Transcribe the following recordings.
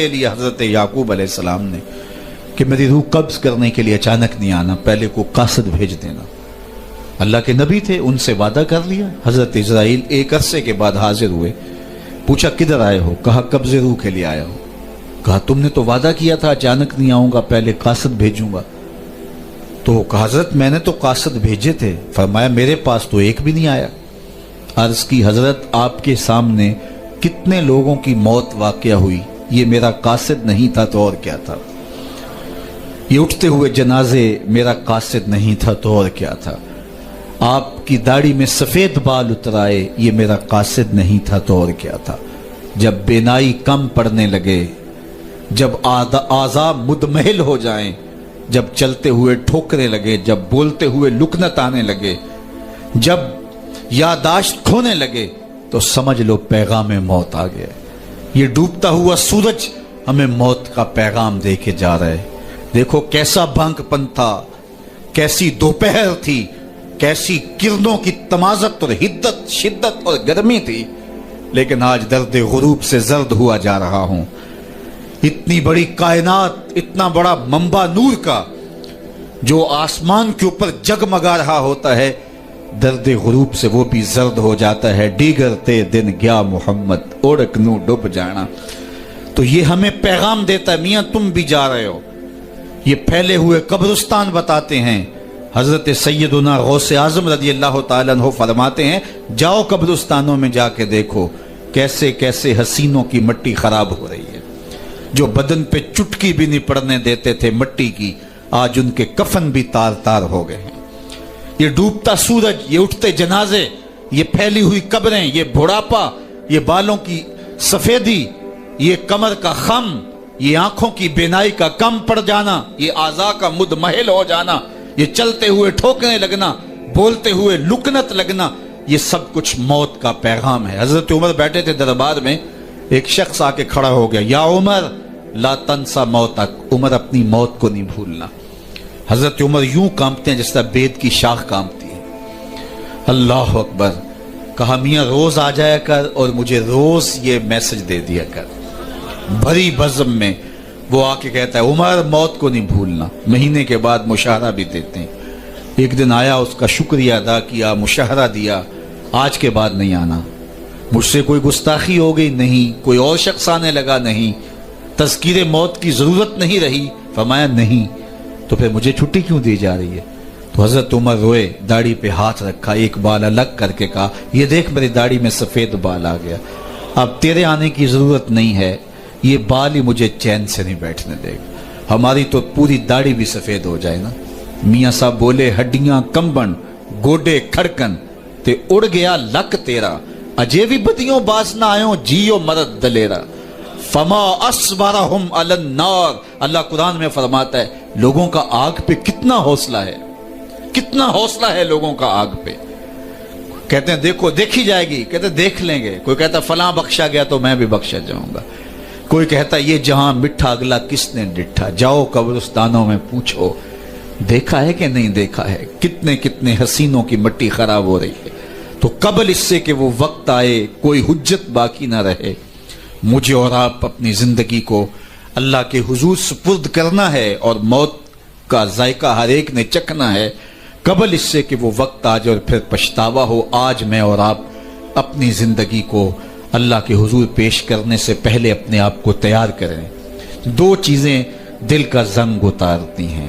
لے لیا حضرت یعقوب علیہ السلام نے کہ میری روح قبض کرنے کے لیے اچانک نہیں آنا، پہلے کو قاصد بھیج دینا۔ اللہ کے نبی تھے، ان سے وعدہ کر لیا۔ حضرت اسرائیل ایک عرصے کے بعد حاضر ہوئے، پوچھا کدھر آئے ہو؟ کہا قبض روح کے لیے آیا ہوں۔ کہا تم نے تو وعدہ کیا تھا اچانک نہیں آؤں گا، پہلے قاصد بھیجوں گا۔ تو کہا حضرت میں نے تو قاصد بھیجے تھے۔ فرمایا میرے پاس تو ایک بھی نہیں آیا۔ عرض کی حضرت آپ کے سامنے کتنے لوگوں کی موت واقع ہوئی، یہ میرا قاصد نہیں تھا تو اور کیا تھا؟ یہ اٹھتے ہوئے جنازے میرا قاصد نہیں تھا تو اور کیا تھا؟ آپ کی داڑھی میں سفید بال اترائے، یہ میرا قاصد نہیں تھا تو اور کیا تھا؟ جب بینائی کم پڑنے لگے، جب اعضاء مدمحل ہو جائیں، جب چلتے ہوئے ٹھوکرے لگے، جب بولتے ہوئے لکنت آنے لگے، جب یادداشت کھونے لگے، تو سمجھ لو پیغام موت آ گیا۔ یہ ڈوبتا ہوا سورج ہمیں موت کا پیغام دے کے جا رہا ہے۔ دیکھو کیسا بھنگ پن تھا، کیسی دوپہر تھی، کیسی کرنوں کی تمازت اور حدت، شدت اور گرمی تھی، لیکن آج درد غروب سے زرد ہوا جا رہا ہوں۔ اتنی بڑی کائنات، اتنا بڑا منبع نور کا جو آسمان کے اوپر جگمگا رہا ہوتا ہے، درد غروب سے وہ بھی زرد ہو جاتا ہے۔ دیگر دن گیا محمد اوڑک نو ڈوب جانا۔ تو یہ ہمیں پیغام دیتا ہے میاں تم بھی جا رہے ہو۔ یہ پھیلے ہوئے قبرستان بتاتے ہیں۔ حضرت سیدنا غوث اعظم رضی اللہ تعالیٰ عنہ فرماتے ہیں جاؤ قبرستانوں میں جا کے دیکھو کیسے کیسے حسینوں کی مٹی خراب ہو رہی ہے۔ جو بدن پہ چٹکی بھی نہیں پڑنے دیتے تھے مٹی کی، آج ان کے کفن بھی تار تار ہو گئے ہیں۔ یہ ڈوبتا سورج، یہ اٹھتے جنازے، یہ پھیلی ہوئی قبریں، یہ بڑھاپا، یہ بالوں کی سفیدی، یہ کمر کا خم، یہ آنکھوں کی بینائی کا کم پڑ جانا، یہ اعضاء کا مدمحل ہو جانا، یہ چلتے ہوئے ٹھوکنے لگنا، بولتے ہوئے لکنت لگنا، یہ سب کچھ موت کا پیغام ہے۔ حضرت عمر بیٹھے تھے دربار میں، ایک شخص آ کے کھڑا ہو گیا، یا عمر لا تنسا موتک، عمر اپنی موت کو نہیں بھولنا۔ حضرت عمر یوں کانپتے ہیں جس طرح بید کی شاخ کانپتی ہے۔ اللہ اکبر۔ کہا میاں روز آ جایا کر اور مجھے روز یہ میسج دے دیا کر۔ بھری بزم میں وہ آ کے کہتا ہے عمر موت کو نہیں بھولنا۔ مہینے کے بعد مشاہرہ بھی دیتے ہیں۔ ایک دن آیا، اس کا شکریہ ادا کیا، مشاہرہ دیا، آج کے بعد نہیں آنا۔ مجھ سے کوئی گستاخی ہو گئی؟ نہیں۔ کوئی اور شخص آنے لگا؟ نہیں۔ تذکیر موت کی ضرورت نہیں رہی؟ فرمایا نہیں۔ تو پھر مجھے چھٹی کیوں دی جا رہی ہے؟ تو حضرت عمر روئے، داڑھی پہ ہاتھ رکھا، ایک بال الگ کر کے کہا یہ دیکھ میری داڑھی میں سفید بال آ گیا، اب تیرے آنے کی ضرورت نہیں ہے، یہ بال ہی مجھے چین سے نہیں بیٹھنے دے گا۔ ہماری تو پوری داڑھی بھی سفید ہو جائے نا۔ میاں صاحب بولے ہڈیاں کمبن گوڈے کھڑکن تے اڑ گیا لک تیرا، اجے بھی بدیوں باز نہ آئوں جیو مرد دلیرا، فما اصبرہم علی النار۔ اللہ قرآن میں فرماتا ہے لوگوں کا آگ پہ کتنا حوصلہ ہے، کتنا حوصلہ ہے لوگوں کا آگ پہ۔ کہتے ہیں دیکھو دیکھی جائے گی، کہتے ہیں دیکھ لیں گے۔ کوئی کہتا فلاں بخشا گیا تو میں بھی بخشا جاؤں گا۔ کوئی کہتا یہ جہاں مٹھا اگلا کس نے ڈٹھا، جاؤ قبرستانوں میں پوچھو دیکھا ہے کہ نہیں دیکھا ہے، کتنے کتنے حسینوں کی مٹی خراب ہو رہی ہے۔ تو قبل اس سے کہ وہ وقت آئے کوئی حجت باقی نہ رہے، مجھے اور آپ اپنی زندگی کو اللہ کے حضور سپرد کرنا ہے، اور موت کا ذائقہ ہر ایک نے چکھنا ہے قبل اس سے کہ وہ وقت آ جائے اور پھر پچھتاوا ہو۔ آج میں اور آپ اپنی زندگی کو اللہ کے حضور پیش کرنے سے پہلے اپنے آپ کو تیار کریں۔ دو چیزیں دل کا زنگ اتارتی ہیں،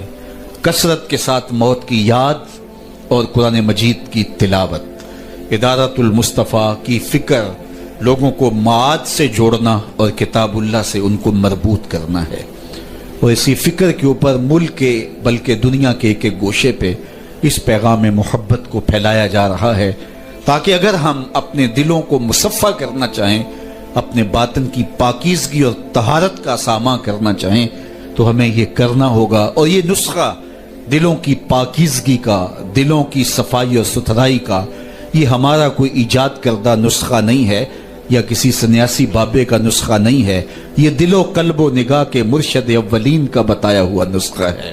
کثرت کے ساتھ موت کی یاد اور قرآن مجید کی تلاوت۔ ادارت المصطفیٰ کی فکر لوگوں کو معاد سے جوڑنا اور کتاب اللہ سے ان کو مربوط کرنا ہے، اور اسی فکر کے اوپر ملک کے بلکہ دنیا کے ایک ایک گوشے پہ اس پیغام محبت کو پھیلایا جا رہا ہے، تاکہ اگر ہم اپنے دلوں کو مصفہ کرنا چاہیں، اپنے باطن کی پاکیزگی اور طہارت کا ساماں کرنا چاہیں، تو ہمیں یہ کرنا ہوگا۔ اور یہ نسخہ دلوں کی پاکیزگی کا، دلوں کی صفائی اور ستھرائی کا، یہ ہمارا کوئی ایجاد کردہ نسخہ نہیں ہے، یا کسی سنیاسی بابے کا نسخہ نہیں ہے، یہ دل و قلب و نگاہ کے مرشد اولین کا بتایا ہوا نسخہ ہے،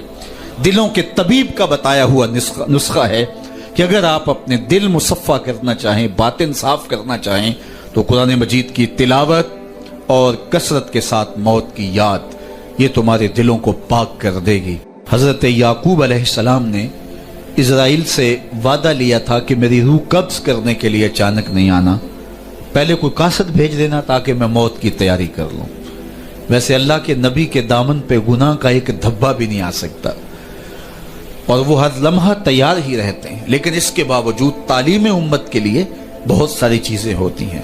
دلوں کے طبیب کا بتایا ہوا نسخہ ہے کہ اگر آپ اپنے دل مصفہ کرنا چاہیں، باطن صاف کرنا چاہیں، تو قرآن مجید کی تلاوت اور کثرت کے ساتھ موت کی یاد، یہ تمہارے دلوں کو پاک کر دے گی۔ حضرت یعقوب علیہ السلام نے اسرائیل سے وعدہ لیا تھا کہ میری روح قبض کرنے کے لیے اچانک نہیں آنا، پہلے کوئی قاصد بھیج دینا تاکہ میں موت کی تیاری کر لوں۔ ویسے اللہ کے نبی کے دامن پہ گناہ کا ایک دھبا بھی نہیں آ سکتا، اور وہ ہر لمحہ تیار ہی رہتے ہیں، لیکن اس کے باوجود تعلیم امت کے لیے بہت ساری چیزیں ہوتی ہیں۔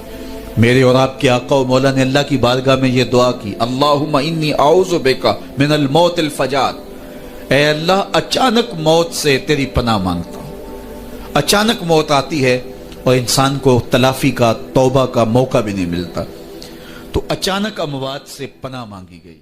میرے اور آپ کے آقا و مولا نے اللہ کی بارگاہ میں یہ دعا کی، اللہم انی اعوذ بک من الموت الفجاۃ، اے اللہ اچانک موت سے تیری پناہ مانگتا ہوں۔ اچانک موت آتی ہے اور انسان کو تلافی کا، توبہ کا موقع بھی نہیں ملتا، تو اچانک اموات سے پناہ مانگی گئی۔